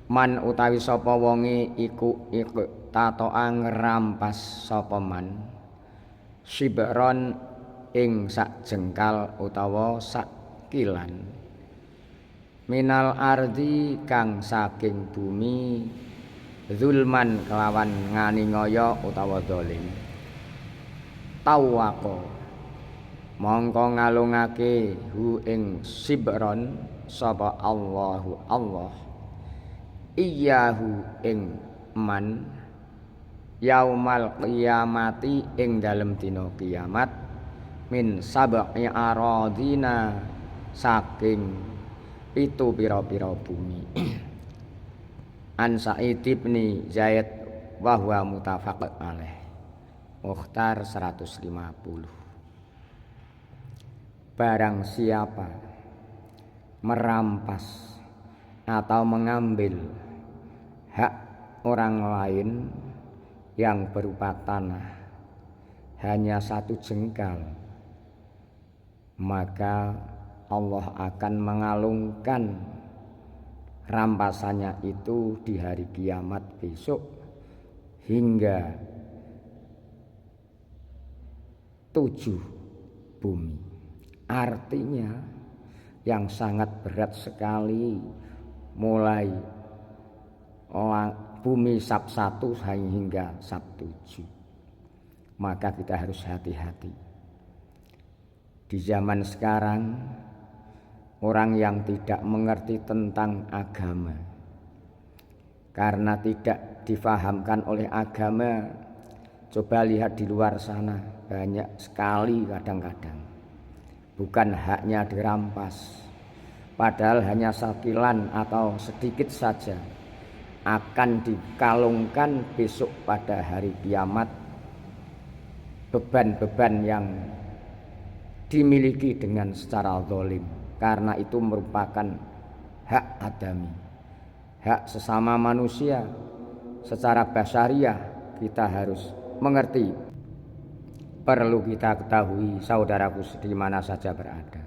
Man utawi sapa wonge iku tatoa ngrampas sapa man sibron ing sak jengkal utawa sak kilan minal ardi kang saking bumi zulman kelawan nganiaya utawa zalim tawako mongko ngalungake hu ing sibron sapa Allahu Allah iyahu ing man yaumal qiyamati ing dalem dina kiamat min sab'i aradina saking pitu pira-pira bumi an Sa'id bin Zaid wa huwa muttafaq alaih Mukhtar 150. Barang siapa merampas atau mengambil hak orang lain yang berupa tanah hanya satu jengkal, maka Allah akan mengalungkan rampasannya itu di hari kiamat besok hingga 7 bumi. Artinya yang sangat berat sekali, mulai bumi sab 1 hingga sab 7. Maka kita harus hati-hati. Di zaman sekarang orang yang tidak mengerti tentang agama karena tidak difahamkan oleh agama, coba lihat di luar sana, banyak sekali kadang-kadang bukan haknya dirampas, padahal hanya sakilan atau sedikit saja akan dikalungkan besok pada hari kiamat beban-beban yang dimiliki dengan secara zalim, karena itu merupakan hak adami, hak sesama manusia. Secara basariah kita harus mengerti, perlu kita ketahui saudaraku di mana saja berada,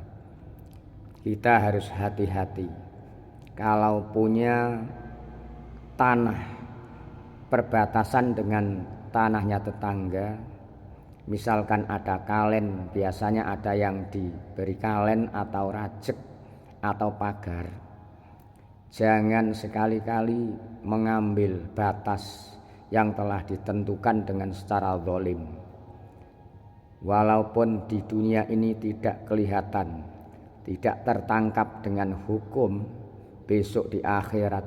kita harus hati-hati. Kalau punya tanah perbatasan dengan tanahnya tetangga, misalkan ada kalen, biasanya ada yang diberi kalen atau rajek atau pagar, jangan sekali-kali mengambil batas yang telah ditentukan dengan secara zalim. Walaupun di dunia ini tidak kelihatan, tidak tertangkap dengan hukum, besok di akhirat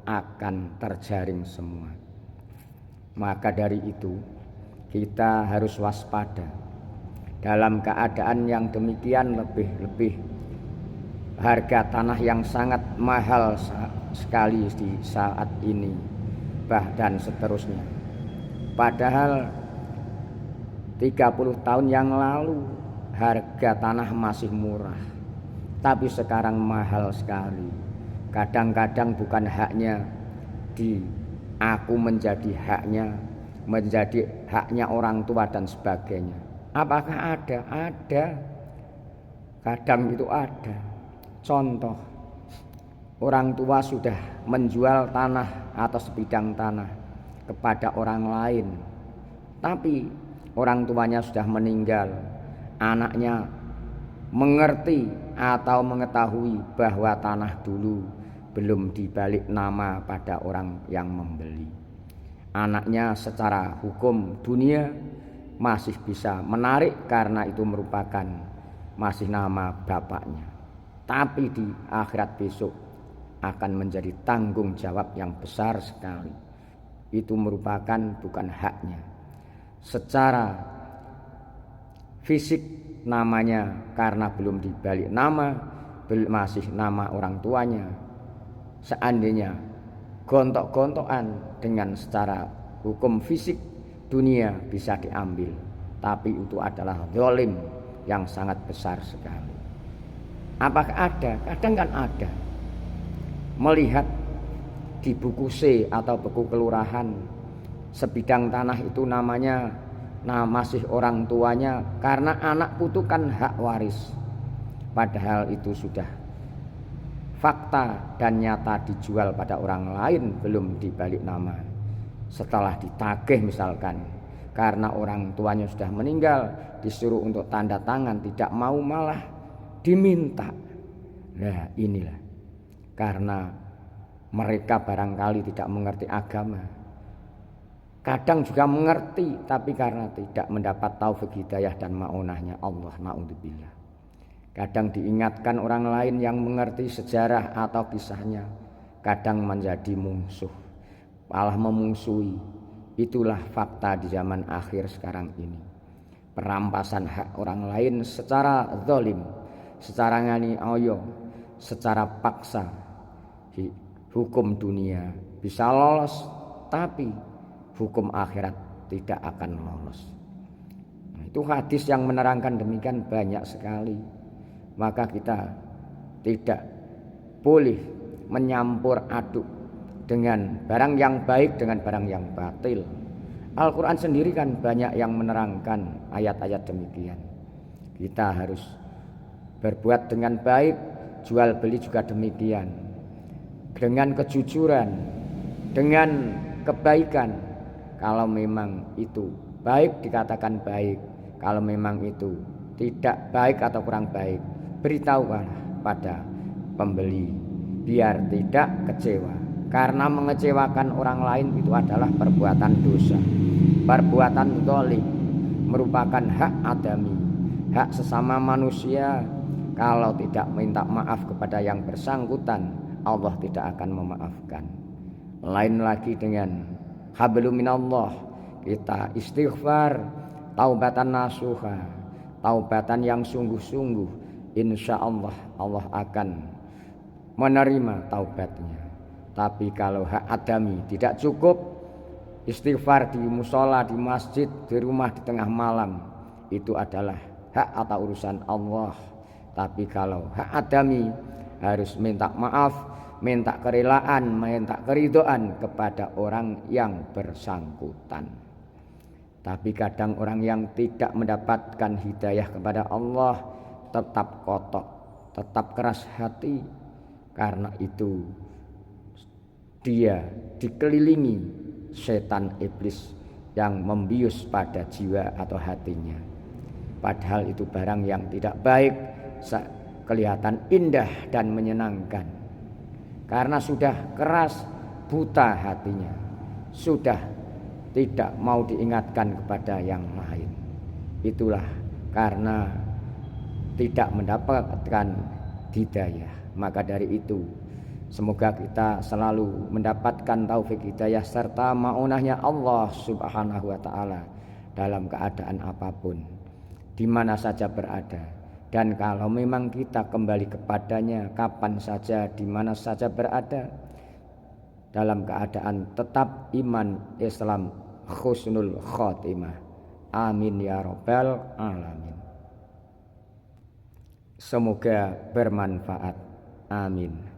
akan terjaring semua. Maka dari itu kita harus waspada. Dalam keadaan yang demikian, lebih-lebih harga tanah yang sangat mahal sekali di saat ini, bahkan seterusnya. Padahal 30 tahun yang lalu harga tanah masih murah, tapi sekarang mahal sekali. Kadang-kadang bukan haknya aku menjadi haknya orang tua dan sebagainya. Apakah ada? Ada. Kadang itu ada. Contoh, orang tua sudah menjual tanah atau sebidang tanah kepada orang lain, tapi orang tuanya sudah meninggal. Anaknya mengerti atau mengetahui bahwa tanah dulu belum dibalik nama pada orang yang membeli. Anaknya secara hukum dunia masih bisa menarik karena itu merupakan masih nama bapaknya, tapi di akhirat besok akan menjadi tanggung jawab yang besar sekali. Itu merupakan bukan haknya. Secara fisik namanya karena belum dibalik nama, masih nama orang tuanya. Seandainya gontok-gontokan dengan secara hukum fisik dunia bisa diambil, tapi itu adalah zalim yang sangat besar sekali. Apakah ada? Kadang kan ada. Melihat di buku C atau buku kelurahan, sebidang tanah itu namanya masih orang tuanya karena anak putu kan hak waris, padahal itu sudah fakta dan nyata dijual pada orang lain belum dibalik nama. Setelah ditagih misalkan karena orang tuanya sudah meninggal, disuruh untuk tanda tangan, tidak mau malah diminta. Nah inilah karena mereka barangkali tidak mengerti agama. Kadang juga mengerti tapi karena tidak mendapat taufik hidayah dan ma'unahnya Allah, na'udzubillah. Kadang diingatkan orang lain yang mengerti sejarah atau kisahnya, kadang menjadi musuh, malah memungsuhi. Itulah fakta di zaman akhir sekarang ini. Perampasan hak orang lain secara zalim, secara nganiaya, secara paksa. Hukum dunia bisa lolos, tapi hukum akhirat tidak akan lolos. Nah, itu hadis yang menerangkan demikian banyak sekali. Maka kita tidak boleh menyampur aduk dengan barang yang baik dengan barang yang batil. Al-Quran sendiri kan banyak yang menerangkan ayat-ayat demikian. Kita harus berbuat dengan baik, jual beli juga demikian, dengan kejujuran, dengan kebaikan. Kalau memang itu baik dikatakan baik, kalau memang itu tidak baik atau kurang baik, beritahukan pada pembeli biar tidak kecewa. Karena mengecewakan orang lain itu adalah perbuatan dosa, perbuatan zalim, merupakan hak adami, hak sesama manusia. Kalau tidak minta maaf kepada yang bersangkutan, Allah tidak akan memaafkan. Lain lagi dengan hablum minallah, kita istighfar, taubatan nasuha, taubatan yang sungguh-sungguh, insya Allah Allah akan menerima taubatnya. Tapi kalau hak adami tidak cukup, istighfar di musola, di masjid, di rumah di tengah malam, itu adalah hak atau urusan Allah. Tapi kalau hak adami harus minta maaf, minta kerelaan, minta keridhaan kepada orang yang bersangkutan. Tapi kadang orang yang tidak mendapatkan hidayah kepada Allah tetap kotok, tetap keras hati. Karena itu dia dikelilingi setan iblis yang membius pada jiwa atau hatinya. Padahal itu barang yang tidak baik, kelihatan indah dan menyenangkan. Karena sudah keras, buta hatinya, sudah tidak mau diingatkan kepada yang lain. Itulah karena tidak mendapatkan hidayah. Maka dari itu semoga kita selalu mendapatkan taufik hidayah serta ma'unahnya Allah Subhanahu wa ta'ala dalam keadaan apapun, di mana saja berada. Dan kalau memang kita kembali kepadanya kapan saja, di mana saja berada, dalam keadaan tetap iman, Islam, husnul khotimah. Amin ya rabbal alamin. Semoga bermanfaat. Amin.